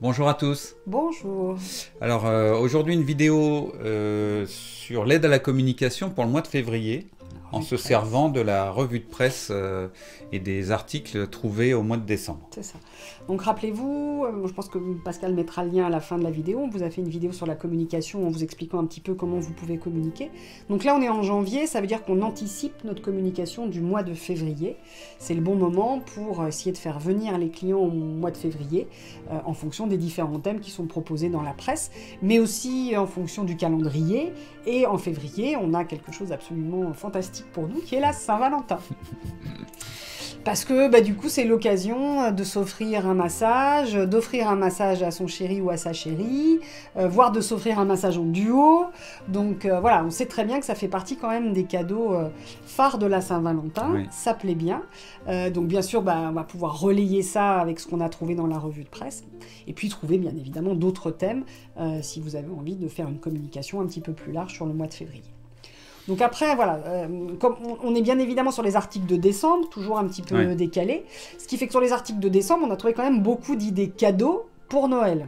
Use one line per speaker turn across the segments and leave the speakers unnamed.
Bonjour à tous.
Bonjour.
Alors aujourd'hui une vidéo sur l'aide à la communication pour le mois de février en se servant de la revue de presse et des articles trouvés au mois de décembre.
C'est ça. Donc rappelez-vous, je pense que Pascal mettra le lien à la fin de la vidéo, on vous a fait une vidéo sur la communication en vous expliquant un petit peu comment vous pouvez communiquer. Donc là on est en janvier, ça veut dire qu'on anticipe notre communication du mois de février. C'est le bon moment pour essayer de faire venir les clients au mois de février en fonction des différents thèmes qui sont proposés dans la presse, mais aussi en fonction du calendrier. Et en février, on a quelque chose d'absolument fantastique pour nous qui est la Saint-Valentin. Parce que du coup, c'est l'occasion de s'offrir un massage, d'offrir un massage à son chéri ou à sa chérie, voire de s'offrir un massage en duo. Donc voilà, on sait très bien que ça fait partie quand même des cadeaux phares de la Saint-Valentin. Oui. Ça plaît bien. Donc bien sûr, on va pouvoir relayer ça avec ce qu'on a trouvé dans la revue de presse. Et puis trouver bien évidemment d'autres thèmes si vous avez envie de faire une communication un petit peu plus large sur le mois de février. Donc après, voilà, comme on est bien évidemment sur les articles de décembre, toujours un petit peu décalés, ce qui fait que sur les articles de décembre, on a trouvé quand même beaucoup d'idées cadeaux pour Noël.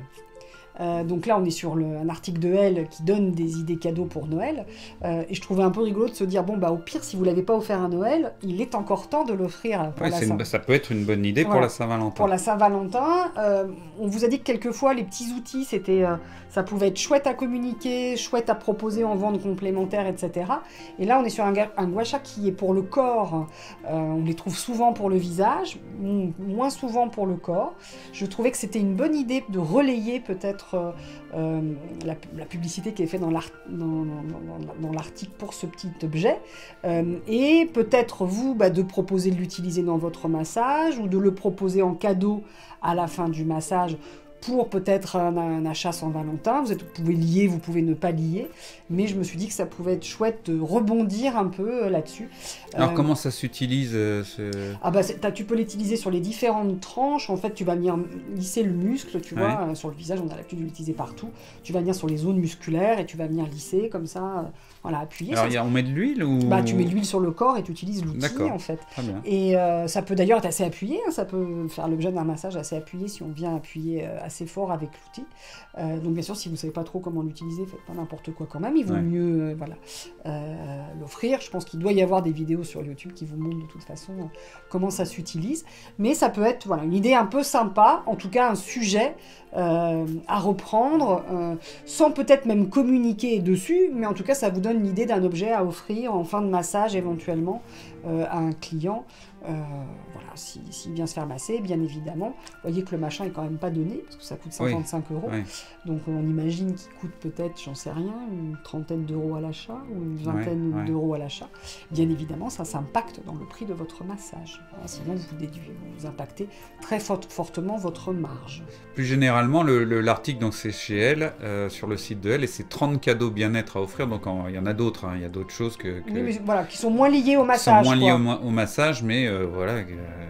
Donc là, on est sur un article de Elle qui donne des idées cadeaux pour Noël. Et je trouvais un peu rigolo de se dire, bon, au pire, si vous ne l'avez pas offert à Noël, il est encore temps de l'offrir pour la Saint-Valentin.
Ça peut être une bonne idée pour la Saint-Valentin.
Pour la Saint-Valentin, on vous a dit que quelquefois, les petits outils, ça pouvait être chouette à communiquer, chouette à proposer en vente complémentaire, etc. Et là, on est sur un gua sha qui est pour le corps. On les trouve souvent pour le visage, moins souvent pour le corps. Je trouvais que c'était une bonne idée de relayer peut-être la publicité qui est faite dans l'article pour ce petit objet, et peut-être vous de proposer de l'utiliser dans votre massage ou de le proposer en cadeau à la fin du massage pour peut-être un achat sans Valentin. Vous pouvez lier, vous pouvez ne pas lier, mais je me suis dit que ça pouvait être chouette de rebondir un peu là-dessus.
Alors comment ça s'utilise
tu peux l'utiliser sur les différentes tranches. En fait, tu vas venir lisser le muscle, tu vois, sur le visage, on a l'habitude de l'utiliser partout. Tu vas venir sur les zones musculaires et tu vas venir lisser comme ça, voilà, appuyer.
Alors on met de l'huile ou...
tu mets de l'huile sur le corps et tu utilises l'outil en fait.
Très bien.
Et ça peut d'ailleurs être assez appuyé, ça peut faire l'objet d'un massage assez appuyé si on vient appuyer assez fort avec l'outil. Donc bien sûr, si vous ne savez pas trop comment l'utiliser, faites pas n'importe quoi quand même. Il vaut mieux l'offrir. Je pense qu'il doit y avoir des vidéos sur YouTube qui vous montrent de toute façon comment ça s'utilise. Mais ça peut être une idée un peu sympa, en tout cas un sujet à reprendre, sans peut-être même communiquer dessus, mais en tout cas ça vous donne l'idée d'un objet à offrir en fin de massage éventuellement à un client. S'il vient se faire masser, bien évidemment. Vous voyez que le machin est quand même pas donné, parce que ça coûte 55 €. Donc on imagine qu'il coûte peut-être, j'en sais rien, une trentaine d'euros à l'achat, ou une vingtaine d'euros à l'achat. Bien évidemment, ça s'impacte dans le prix de votre massage. Sinon, vous impactez très fortement votre marge.
Plus généralement, l'article, donc c'est chez Elle, sur le site de Elle, et c'est 30 cadeaux bien-être à offrir. Donc il y en a d'autres, il y a d'autres choses
Oui, mais voilà, qui sont moins liées au massage.
Qui sont moins liées au massage, mais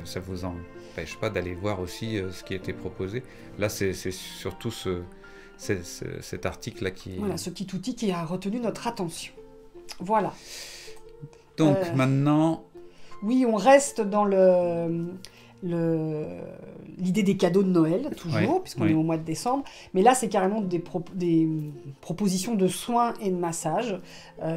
ça ne vous empêche pas d'aller voir aussi ce qui a été proposé. Là, c'est surtout cet article-là qui...
Voilà, ce petit outil qui a retenu notre attention. Voilà.
Donc maintenant...
Oui, on reste dans l'idée des cadeaux de Noël, toujours, puisqu'on est au mois de décembre. Mais là, c'est carrément des propositions de soins et de massages,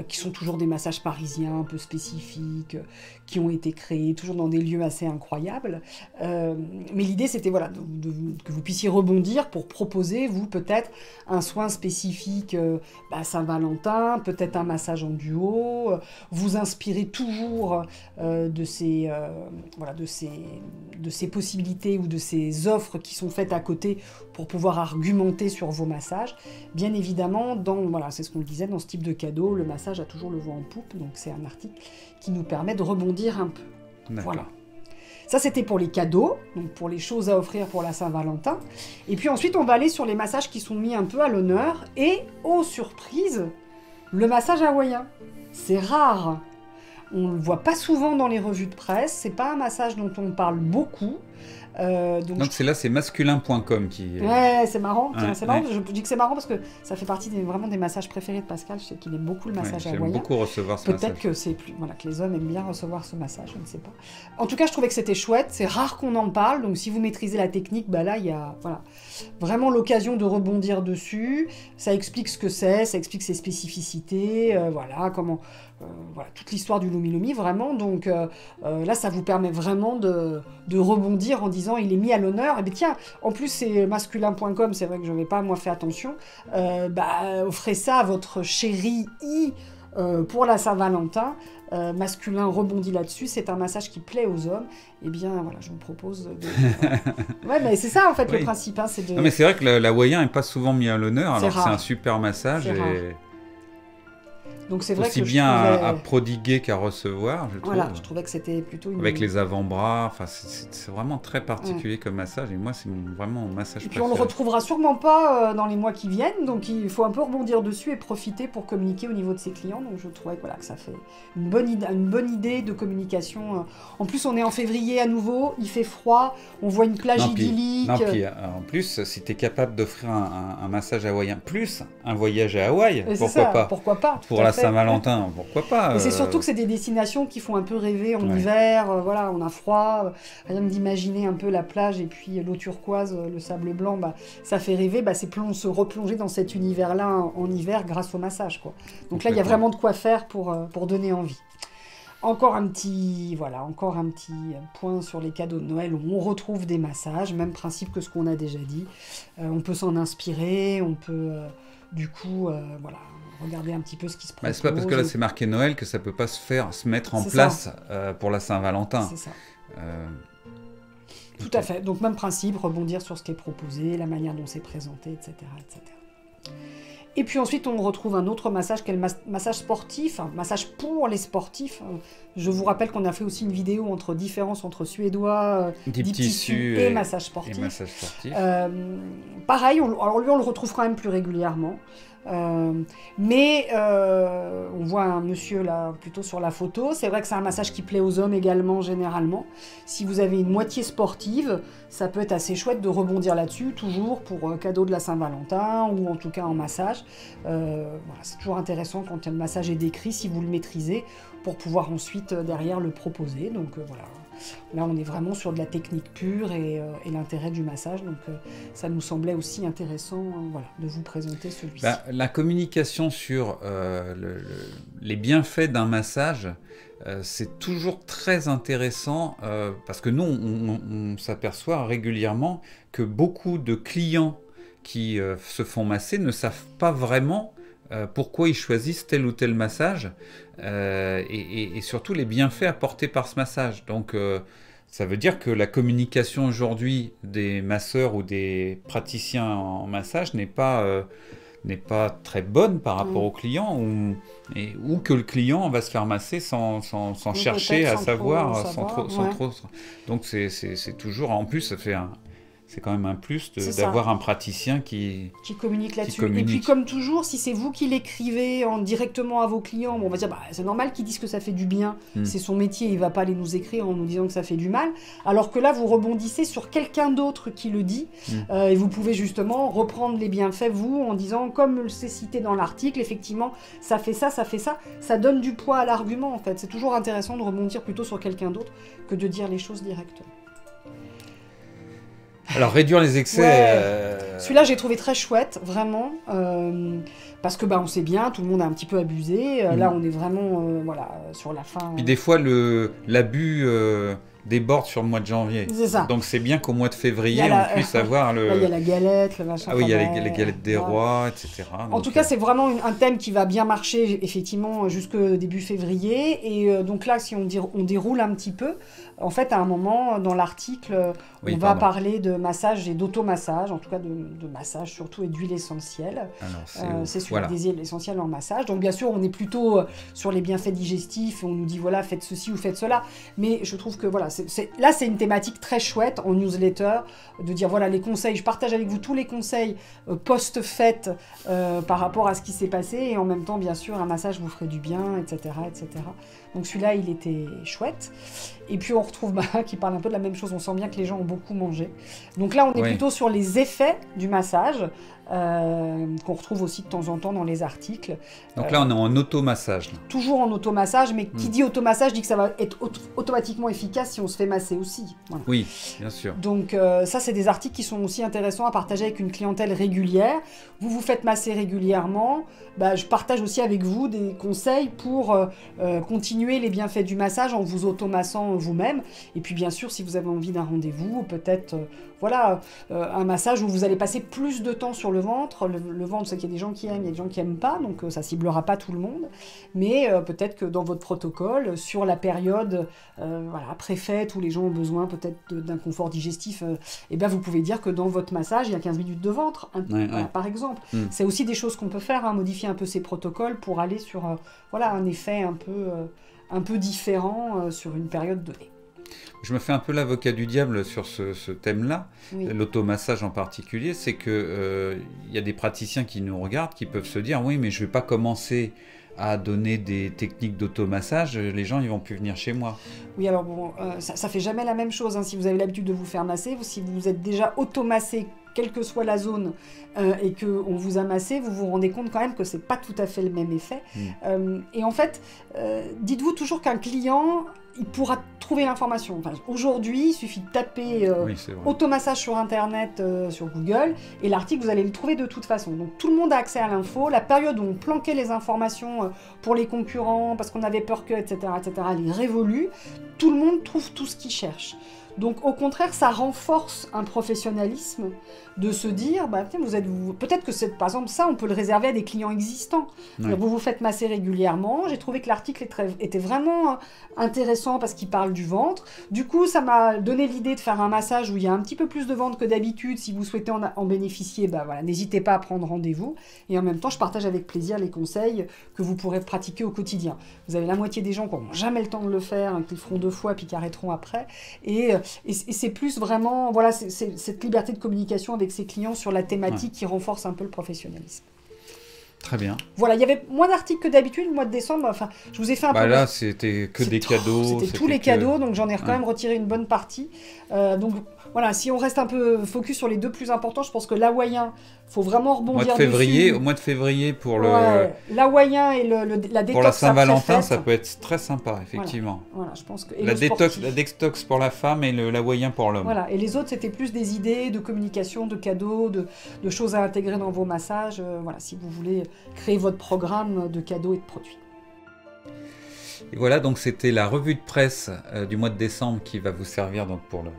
qui sont toujours des massages parisiens un peu spécifiques, qui ont été créés toujours dans des lieux assez incroyables. Mais l'idée, c'était que vous puissiez rebondir pour proposer, vous, peut-être, un soin spécifique Saint-Valentin, peut-être un massage en duo, vous inspirez toujours de ces possibilités ou de ces offres qui sont faites à côté pour pouvoir argumenter sur vos massages. Bien évidemment, c'est ce qu'on le disait, dans ce type de cadeau, le massage a toujours le vent en poupe, donc c'est un article qui nous permet de rebondir un peu. Voilà. Ça, c'était pour les cadeaux, donc pour les choses à offrir pour la Saint-Valentin. Et puis ensuite, on va aller sur les massages qui sont mis un peu à l'honneur. Et, oh surprise, le massage hawaïen. C'est rare. On le voit pas souvent dans les revues de presse. C'est pas un massage dont on parle beaucoup.
Donc c'est là, c'est masculin.com qui...
Ouais, c'est marrant. Tiens,
Ouais,
c'est marrant.
ouais.
Je dis que c'est marrant parce que ça fait partie vraiment des massages préférés de Pascal. Je sais qu'il aime beaucoup le massage
J'aime
hawaïen.
beaucoup recevoir ce massage.
Peut-être que c'est plus, voilà, que les hommes aiment bien recevoir ce massage, je ne sais pas. En tout cas, je trouvais que c'était chouette. C'est rare qu'on en parle, donc si vous maîtrisez la technique, bah là, il y a voilà, vraiment l'occasion de rebondir dessus. Ça explique ce que c'est, ça explique ses spécificités, voilà, comment, voilà, toute l'histoire du Lumi Lumi, vraiment. Donc là, ça vous permet vraiment de rebondir en disant, il est mis à l'honneur. Et bien tiens, en plus, c'est masculin.com, c'est vrai que je n'avais pas, moi, fait attention. Offrez ça à votre chérie pour la Saint-Valentin. Masculin rebondit là-dessus, c'est un massage qui plaît aux hommes. Eh bien, voilà, je vous propose de... Ouais, mais c'est ça, en fait,
Oui.
le principe. Hein, c'est de...
Non, mais c'est vrai que l'hawaïen n'est pas souvent mis à l'honneur, alors que c'est
rare.
un super massage.
C'est rare. Donc c'est vrai
Aussi
que
bien
je trouvais...
à prodiguer qu'à recevoir, je trouve.
Voilà, je trouvais que c'était plutôt une...
Avec les avant-bras, enfin, c'est vraiment très particulier comme massage, et moi, c'est vraiment mon massage
Et puis
préféré.
on le retrouvera sûrement pas dans les mois qui viennent, donc il faut un peu rebondir dessus et profiter pour communiquer au niveau de ses clients. Donc je trouvais voilà, que ça fait une bonne idée de communication. En plus, on est en février à nouveau, il fait froid, on voit une plage idyllique.
Non, puis en plus, si tu es capable d'offrir un massage hawaïen, plus un voyage à Hawaï,
Pourquoi pas
pour la Saint-Valentin, pourquoi pas
Et c'est surtout que c'est des destinations qui font un peu rêver en
Ouais.
hiver, voilà, on a froid, rien que d'imaginer un peu la plage et puis l'eau turquoise, le sable blanc, bah, ça fait rêver, bah, c'est se replonger dans cet univers-là en hiver grâce au massage, quoi. Donc là, il y a vraiment de quoi faire pour donner envie. Encore un petit point sur les cadeaux de Noël où on retrouve des massages, même principe que ce qu'on a déjà dit. On peut s'en inspirer, on peut du coup, voilà, regarder un petit peu ce qui se propose.
C'est pas parce que là c'est marqué Noël que ça peut pas se mettre en
C'est
place pour la Saint-Valentin.
C'est ça. Tout à fait. Donc même principe, rebondir sur ce qui est proposé, la manière dont c'est présenté, etc., etc. Et puis ensuite, on retrouve un autre massage qui est le massage sportif, un massage pour les sportifs. Je vous rappelle qu'on a fait aussi une vidéo entre différence entre suédois, deep tissu et massage sportif. Pareil, alors lui, on le retrouve quand même plus régulièrement. Mais on voit un monsieur là plutôt sur la photo. C'est vrai que c'est un massage qui plaît aux hommes également généralement. Si vous avez une moitié sportive, ça peut être assez chouette de rebondir là-dessus, toujours pour cadeau de la Saint-Valentin ou en tout cas en massage. Voilà, c'est toujours intéressant quand le massage est décrit, si vous le maîtrisez, pour pouvoir ensuite derrière le proposer. Donc voilà. Là, on est vraiment sur de la technique pure et l'intérêt du massage. Donc, ça nous semblait aussi intéressant voilà, de vous présenter celui-ci.
La communication sur les bienfaits d'un massage, c'est toujours très intéressant parce que nous, on s'aperçoit régulièrement que beaucoup de clients qui se font masser ne savent pas vraiment pourquoi ils choisissent tel ou tel massage et surtout les bienfaits apportés par ce massage. Donc ça veut dire que la communication aujourd'hui des masseurs ou des praticiens en massage n'est pas très bonne par rapport au client ou que le client va se faire masser sans chercher à savoir, sans trop. Donc c'est toujours, en plus ça fait c'est quand même un plus d'avoir un praticien qui
communique là-dessus. Et puis comme toujours, si c'est vous qui l'écrivez directement à vos clients, bon, on va dire c'est normal qu'ils disent que ça fait du bien, c'est son métier, il ne va pas aller nous écrire en nous disant que ça fait du mal, alors que là vous rebondissez sur quelqu'un d'autre qui le dit, et vous pouvez justement reprendre les bienfaits vous en disant comme c'est cité dans l'article, effectivement ça fait ça, ça donne du poids à l'argument en fait. C'est toujours intéressant de rebondir plutôt sur quelqu'un d'autre que de dire les choses directement.
Alors, réduire les excès...
Ouais. Celui-là, j'ai trouvé très chouette, vraiment, parce que on sait bien, tout le monde a un petit peu abusé. Là, on est vraiment voilà, sur la fin.
Puis des fois, l'abus déborde sur le mois de janvier.
C'est ça.
Donc, c'est bien qu'au mois de février, on puisse avoir le...
Là, il y a la galette, le machin.
Ah oui, il y a les galettes des rois, etc.
En tout cas, c'est vraiment un thème qui va bien marcher, effectivement, jusqu'au début février. Et donc là, si on déroule un petit peu, en fait, à un moment, dans l'article, on va parler de massage et d'automassage, en tout cas de massage surtout et d'huile essentielle. C'est sur des huiles essentielles en massage. Donc bien sûr, on est plutôt sur les bienfaits digestifs, on nous dit voilà, faites ceci ou faites cela. Mais je trouve que voilà, là c'est une thématique très chouette en newsletter, de dire voilà les conseils, je partage avec vous tous les conseils post-fête par rapport à ce qui s'est passé, et en même temps, bien sûr, un massage vous ferait du bien, etc. etc. Donc celui-là, il était chouette. Et puis on retrouve qui parle un peu de la même chose. On sent bien que les gens ont beaucoup mangé. Donc là, on est plutôt sur les effets du massage, qu'on retrouve aussi de temps en temps dans les articles.
Donc là, on est en automassage.
Toujours en automassage, mais qui dit automassage dit que ça va être automatiquement efficace si on se fait masser aussi. Voilà.
Oui, bien sûr.
Donc ça, c'est des articles qui sont aussi intéressants à partager avec une clientèle régulière. Vous vous faites masser régulièrement. Je partage aussi avec vous des conseils pour continuer les bienfaits du massage en vous automassant vous-même. Et puis bien sûr, si vous avez envie d'un rendez-vous, peut-être un massage où vous allez passer plus de temps sur le ventre. Le ventre, c'est qu'il y a des gens qui aiment, il y a des gens qui n'aiment pas, donc ça ciblera pas tout le monde. Mais peut-être que dans votre protocole, sur la période après-fête, où les gens ont besoin peut-être d'un confort digestif, vous pouvez dire que dans votre massage, il y a 15 minutes de ventre, par exemple. C'est aussi des choses qu'on peut faire, modifier un peu ces protocoles pour aller sur un effet un peu différent sur une période donnée.
Je me fais un peu l'avocat du diable sur ce thème-là, l'automassage en particulier, c'est que y a des praticiens qui nous regardent, qui peuvent se dire « Oui, mais je ne vais pas commencer à donner des techniques d'automassage, les gens ils vont plus venir chez moi. »
Oui, alors bon, ça fait jamais la même chose. Si vous avez l'habitude de vous faire masser, si vous êtes déjà automassé, quelle que soit la zone, et qu'on vous a massé, vous vous rendez compte quand même que c'est pas tout à fait le même effet. Et en fait, dites-vous toujours qu'un client, il pourra trouver l'information. Aujourd'hui, il suffit de taper automassage sur Internet, sur Google, et l'article, vous allez le trouver de toute façon. Donc tout le monde a accès à l'info. La période où on planquait les informations pour les concurrents, parce qu'on avait peur que, etc., elle est révolue. Tout le monde trouve tout ce qu'il cherche. Donc au contraire, ça renforce un professionnalisme de se dire, peut-être que par exemple ça, on peut le réserver à des clients existants. Vous vous faites masser régulièrement. J'ai trouvé que l'article était vraiment intéressant parce qu'il parle du ventre. Du coup, ça m'a donné l'idée de faire un massage où il y a un petit peu plus de ventre que d'habitude. Si vous souhaitez en bénéficier, n'hésitez pas à prendre rendez-vous. Et en même temps, je partage avec plaisir les conseils que vous pourrez pratiquer au quotidien. Vous avez la moitié des gens qui n'auront jamais le temps de le faire, qui le feront 2 fois puis qui arrêteront après. Et c'est plus vraiment, c'est cette liberté de communication avec ses clients sur la thématique qui renforce un peu le professionnalisme.
Très bien.
Voilà, il y avait moins d'articles que d'habitude le mois de décembre. Je vous ai fait un peu...
Là, c'était que des cadeaux.
C'était tous les cadeaux, donc j'en ai quand même retiré une bonne partie. Donc voilà, si on reste un peu focus sur les 2 plus importants, je pense que l'hawaïen, il faut vraiment rebondir dessus.
Au mois de février, pour
l'hawaïen et la détox
pour la Saint-Valentin, ça peut être très sympa, effectivement.
Voilà, je pense que...
La détox pour la femme et l'hawaïen pour l'homme.
Voilà, et les autres, c'était plus des idées de communication, de cadeaux, de choses à intégrer dans vos massages. Si vous voulez créer votre programme de cadeaux et de produits.
Et voilà, donc c'était la revue de presse du mois de décembre qui va vous servir donc pour le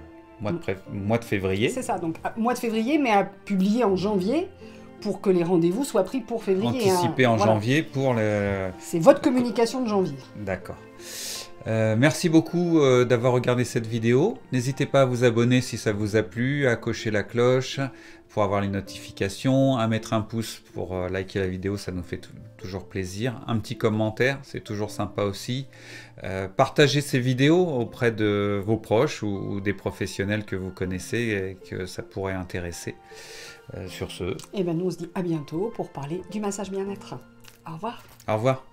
mois de février.
C'est ça, donc mois de février, mais à publier en janvier pour que les rendez-vous soient pris pour février.
Anticipé en janvier pour le...
C'est votre communication de janvier.
D'accord. Merci beaucoup d'avoir regardé cette vidéo. N'hésitez pas à vous abonner si ça vous a plu, à cocher la cloche pour avoir les notifications, à mettre un pouce pour liker la vidéo, ça nous fait toujours plaisir. Un petit commentaire, c'est toujours sympa aussi. Partagez ces vidéos auprès de vos proches ou des professionnels que vous connaissez et que ça pourrait intéresser. Sur ce...
Et nous on se dit à bientôt pour parler du massage bien-être. Au revoir.
Au revoir.